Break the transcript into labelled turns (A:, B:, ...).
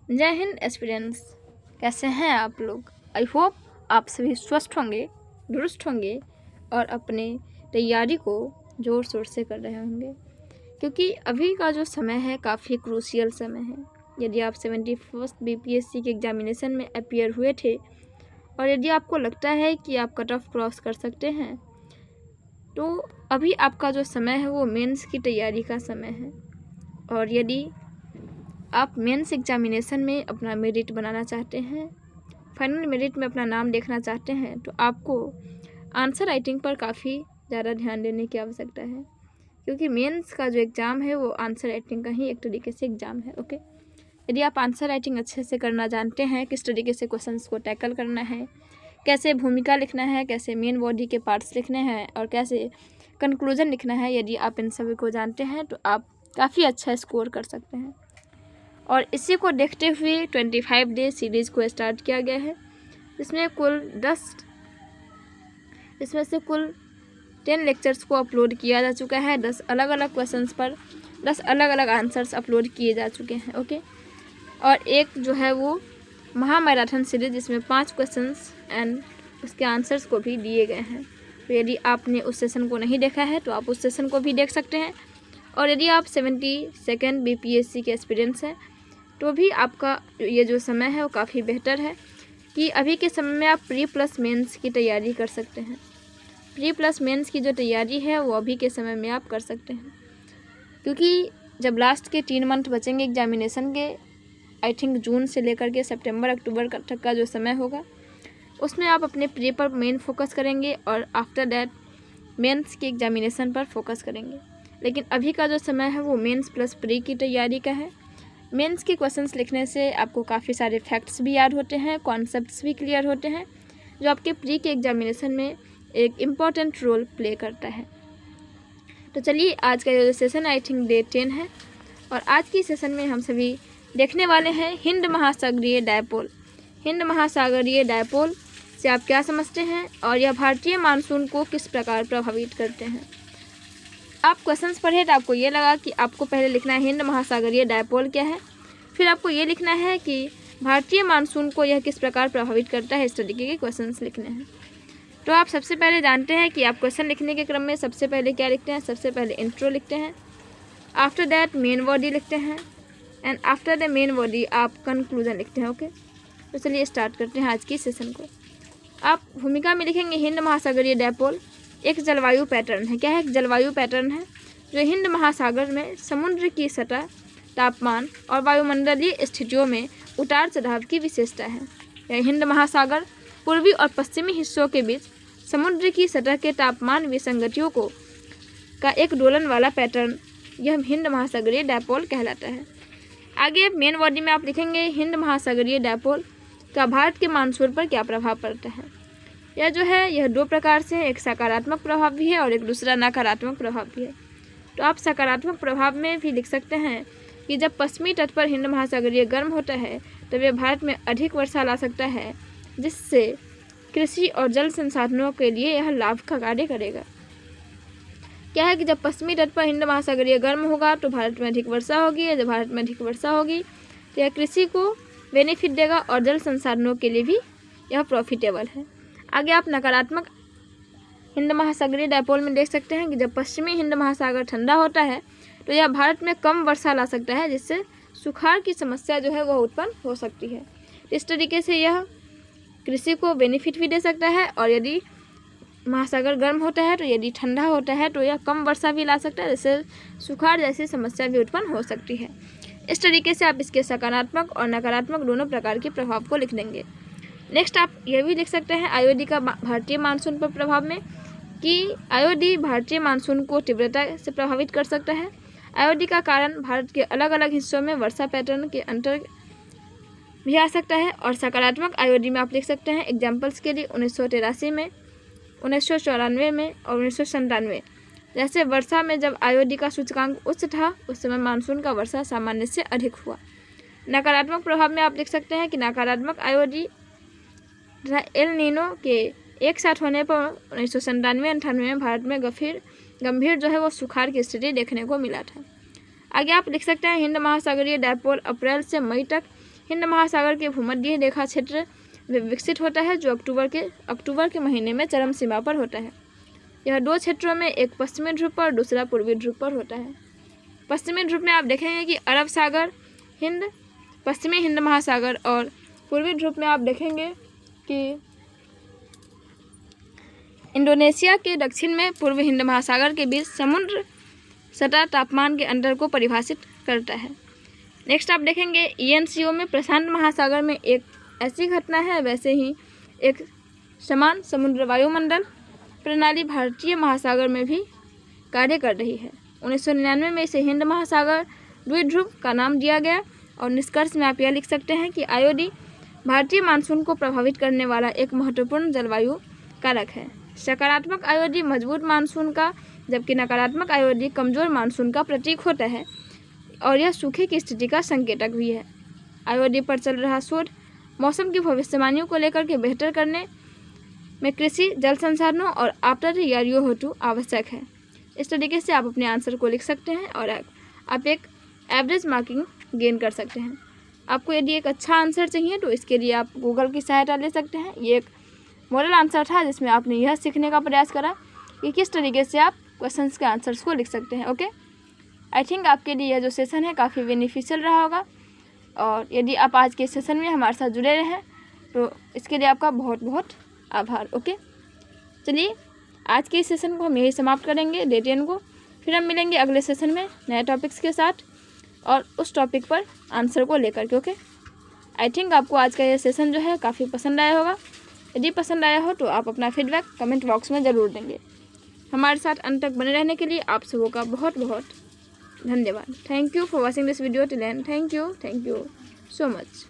A: जय हिंद एस्पिरेंट्स, कैसे हैं आप लोग। आई होप आप सभी स्वस्थ होंगे, दुरुस्त होंगे और अपने तैयारी को ज़ोर शोर से कर रहे होंगे, क्योंकि अभी का जो समय है काफ़ी क्रूशियल समय है। यदि आप 71st BPSC के एग्जामिनेशन में अपीयर हुए थे और यदि आपको लगता है कि आप कट ऑफ क्रॉस कर सकते हैं, तो अभी आपका जो समय है वो मेंस की तैयारी का समय है। और यदि आप मेंस एग्जामिनेशन में अपना मेरिट बनाना चाहते हैं, फाइनल मेरिट में अपना नाम देखना चाहते हैं, तो आपको आंसर राइटिंग पर काफ़ी ज़्यादा ध्यान देने की आवश्यकता है, क्योंकि मेंस का जो एग्ज़ाम है वो आंसर राइटिंग का ही एक तरीके से एग्ज़ाम है। ओके, यदि आप आंसर राइटिंग अच्छे से करना जानते हैं, किस तरीके से क्वेश्चंस को टैकल करना है, कैसे भूमिका लिखना है, कैसे मेन बॉडी के पार्ट्स लिखने हैं और कैसे कंक्लूजन लिखना है, यदि आप इन सभी को जानते हैं तो आप काफ़ी अच्छा स्कोर कर सकते हैं। और इसी को देखते हुए 25 डे सीरीज़ को स्टार्ट किया गया है। इसमें से कुल 10 लेक्चर्स को अपलोड किया जा चुका है। 10 अलग अलग क्वेश्चंस पर 10 अलग अलग आंसर्स अपलोड किए जा चुके हैं। ओके, और एक जो है वो महामैराथन सीरीज, जिसमें 5 क्वेश्चंस एंड उसके आंसर्स को भी दिए गए हैं। तो यदि आपने उस सेशन को नहीं देखा है तो आप उस सेशन को भी देख सकते हैं। और यदि आप 72nd BPSC के एक्सपीरियंस हैं तो भी आपका ये जो समय है वो काफ़ी बेहतर है कि अभी के समय में आप प्री प्लस मेंस की तैयारी कर सकते हैं। प्री प्लस मेंस की जो तैयारी है वो अभी के समय में आप कर सकते हैं, क्योंकि जब लास्ट के 3 मंथ बचेंगे एग्जामिनेशन के, आई थिंक जून से लेकर के सितंबर अक्टूबर तक का जो समय होगा, उसमें आप अपने प्री पर मेन फोकस करेंगे और आफ्टर दैट मेंस के एग्जामिनेशन पर फोकस करेंगे। लेकिन अभी का जो समय है वो मेंस प्लस प्री की तैयारी का है। मेंस के क्वेश्चंस लिखने से आपको काफ़ी सारे फैक्ट्स भी याद होते हैं, कॉन्सेप्ट्स भी क्लियर होते हैं, जो आपके प्री के एग्जामिनेशन में एक इम्पॉर्टेंट रोल प्ले करता है। तो चलिए, आज का जो सेशन आई थिंक डे 10 है और आज की सेशन में हम सभी देखने वाले हैं हिंद महासागरीय डायपोल। हिंद महासागरीय डायपोल से आप क्या समझते हैं और यह भारतीय मानसून को किस प्रकार प्रभावित करते हैं। आप क्वेश्चंस पढ़े तो आपको ये लगा कि आपको पहले लिखना है हिंद महासागरीय डायपोल क्या है, फिर आपको ये लिखना है कि भारतीय मानसून को यह किस प्रकार प्रभावित करता है। इस तरीके के क्वेश्चंस लिखने हैं। तो आप सबसे पहले जानते हैं कि आप क्वेश्चन लिखने के क्रम में सबसे पहले क्या लिखते हैं। सबसे पहले इंट्रो लिखते हैं, आफ्टर दैट मेन बॉडी लिखते हैं and after the main body आप कंक्लूजन लिखते हैं। ओके, तो चलिए स्टार्ट करते हैं आज की सेशन को। आप भूमिका में लिखेंगे हिंद महासागरीय डायपोल एक जलवायु पैटर्न है। क्या है? एक जलवायु पैटर्न है जो हिंद महासागर में समुद्र की सतह, तापमान और वायुमंडलीय स्थितियों में उतार चढ़ाव की विशेषता है। यह हिंद महासागर पूर्वी और पश्चिमी हिस्सों के बीच समुद्र की सतह के तापमान विसंगतियों का एक दोलन वाला पैटर्न यह हिंद महासागरीय डायपोल कहलाता है। आगे मेन बॉडी में आप लिखेंगे हिंद महासागरीय डायपोल का भारत के मानसून पर क्या प्रभाव पड़ता है। यह जो है यह 2 प्रकार से, एक सकारात्मक प्रभाव भी है और एक दूसरा नकारात्मक प्रभाव भी है। तो आप सकारात्मक प्रभाव में भी लिख सकते हैं कि जब पश्चिमी तट पर हिंद महासागरीय गर्म होता है तब यह भारत में अधिक वर्षा ला सकता है, जिससे कृषि और जल संसाधनों के लिए यह लाभ का कार्य करेगा। क्या है कि जब पश्चिमी तट पर हिंद महासागरीय गर्म होगा तो भारत में अधिक वर्षा होगी। जब भारत में अधिक वर्षा होगी तो यह कृषि को बेनिफिट देगा और जल संसाधनों के लिए भी यह प्रॉफिटेबल है। आगे आप नकारात्मक हिंद महासागरीय डायपोल में देख सकते हैं कि जब पश्चिमी हिंद महासागर ठंडा होता है तो यह भारत में कम वर्षा ला सकता है, जिससे सुखाड़ की समस्या जो है वह उत्पन्न हो सकती है। इस तरीके से यह कृषि को बेनिफिट भी दे सकता है और यदि महासागर गर्म होता है तो यदि ठंडा होता है तो यह कम वर्षा भी ला सकता है, जिससे सुखाड़ जैसी समस्या भी उत्पन्न हो सकती है। इस तरीके से आप इसके सकारात्मक और नकारात्मक दोनों प्रकार के प्रभाव को लिख देंगे। नेक्स्ट आप यह भी लिख सकते हैं आईओडी का भारतीय मानसून पर प्रभाव में, कि आईओडी भारतीय मानसून को तीव्रता से प्रभावित कर सकता है। आईओडी का कारण भारत के अलग अलग हिस्सों में वर्षा पैटर्न के अंतर भी आ सकता है। और सकारात्मक आईओडी में आप लिख सकते हैं एग्जाम्पल्स के लिए 1983 में, 1994 में और 1997। जैसे वर्षा में जब आईओडी का सूचकांक उच्च था उस समय मानसून का वर्षा सामान्य से अधिक हुआ। नकारात्मक प्रभाव में आप लिख सकते हैं कि नकारात्मक आईओडी एल नीनो के एक साथ होने पर 1997-98 में भारत में गंभीर जो है वो सुखाड़ की स्थिति देखने को मिला था। आगे आप लिख सकते हैं हिंद महासागरीय डायपोल अप्रैल से मई तक हिंद महासागर के भूमध्य रेखा क्षेत्र विकसित होता है जो अक्टूबर के महीने में चरम सीमा पर होता है। यह 2 क्षेत्रों में, एक पश्चिमी ध्रुव पर दूसरा पूर्वी ध्रुव पर होता है। पश्चिमी ध्रुव में आप देखेंगे कि अरब सागर, पश्चिमी हिंद महासागर, और पूर्वी ध्रुव में आप देखेंगे कि इंडोनेशिया के दक्षिण में पूर्वी हिंद महासागर के बीच समुद्र सतह तापमान के अंतर को परिभाषित करता है। नेक्स्ट आप देखेंगे ENCO में प्रशांत महासागर में एक ऐसी घटना है, वैसे ही एक समान समुद्र वायुमंडल प्रणाली भारतीय महासागर में भी कार्य कर रही है। 1999 में इसे हिंद महासागर द्विध्रुव का नाम दिया गया। और निष्कर्ष में आप यह लिख सकते हैं कि आयोडी भारतीय मानसून को प्रभावित करने वाला एक महत्वपूर्ण जलवायु कारक है। सकारात्मक आयोडी मजबूत मानसून का, जबकि नकारात्मक आयोडी कमजोर मानसून का प्रतीक होता है और यह सूखे की स्थिति का संकेतक भी है। आयोडी पर चल रहा शोध मौसम की भविष्यवाणियों को लेकर के बेहतर करने में कृषि, जल संसाधनों और आपदा तैयारियों हेतु आवश्यक है। इस तरीके से आप अपने आंसर को लिख सकते हैं और आप एक एवरेज मार्किंग गेन कर सकते हैं। आपको यदि एक अच्छा आंसर चाहिए तो इसके लिए आप गूगल की सहायता ले सकते हैं। ये एक मॉडल आंसर था जिसमें आपने यह सीखने का प्रयास करा कि किस तरीके से आप क्वेश्चंस के आंसर्स को लिख सकते हैं। ओके, आई थिंक आपके लिए यह जो सेशन है काफ़ी बेनिफिशियल रहा होगा। और यदि आप आज के सेशन में हमारे साथ जुड़े रहे हैं तो इसके लिए आपका बहुत बहुत आभार। ओके, चलिए आज के इस सेशन को हम यही समाप्त करेंगे डे 10 को। फिर हम मिलेंगे अगले सेशन में नए टॉपिक्स के साथ और उस टॉपिक पर आंसर को लेकर के। ओके, आई थिंक आपको आज का यह सेशन जो है काफ़ी पसंद आया होगा। यदि पसंद आया हो तो आप अपना फीडबैक कमेंट बॉक्स में ज़रूर देंगे। हमारे साथ अंत तक बने रहने के लिए आप सबों का बहुत बहुत धन्यवाद। Thank you for watching this video till and. Thank you so much.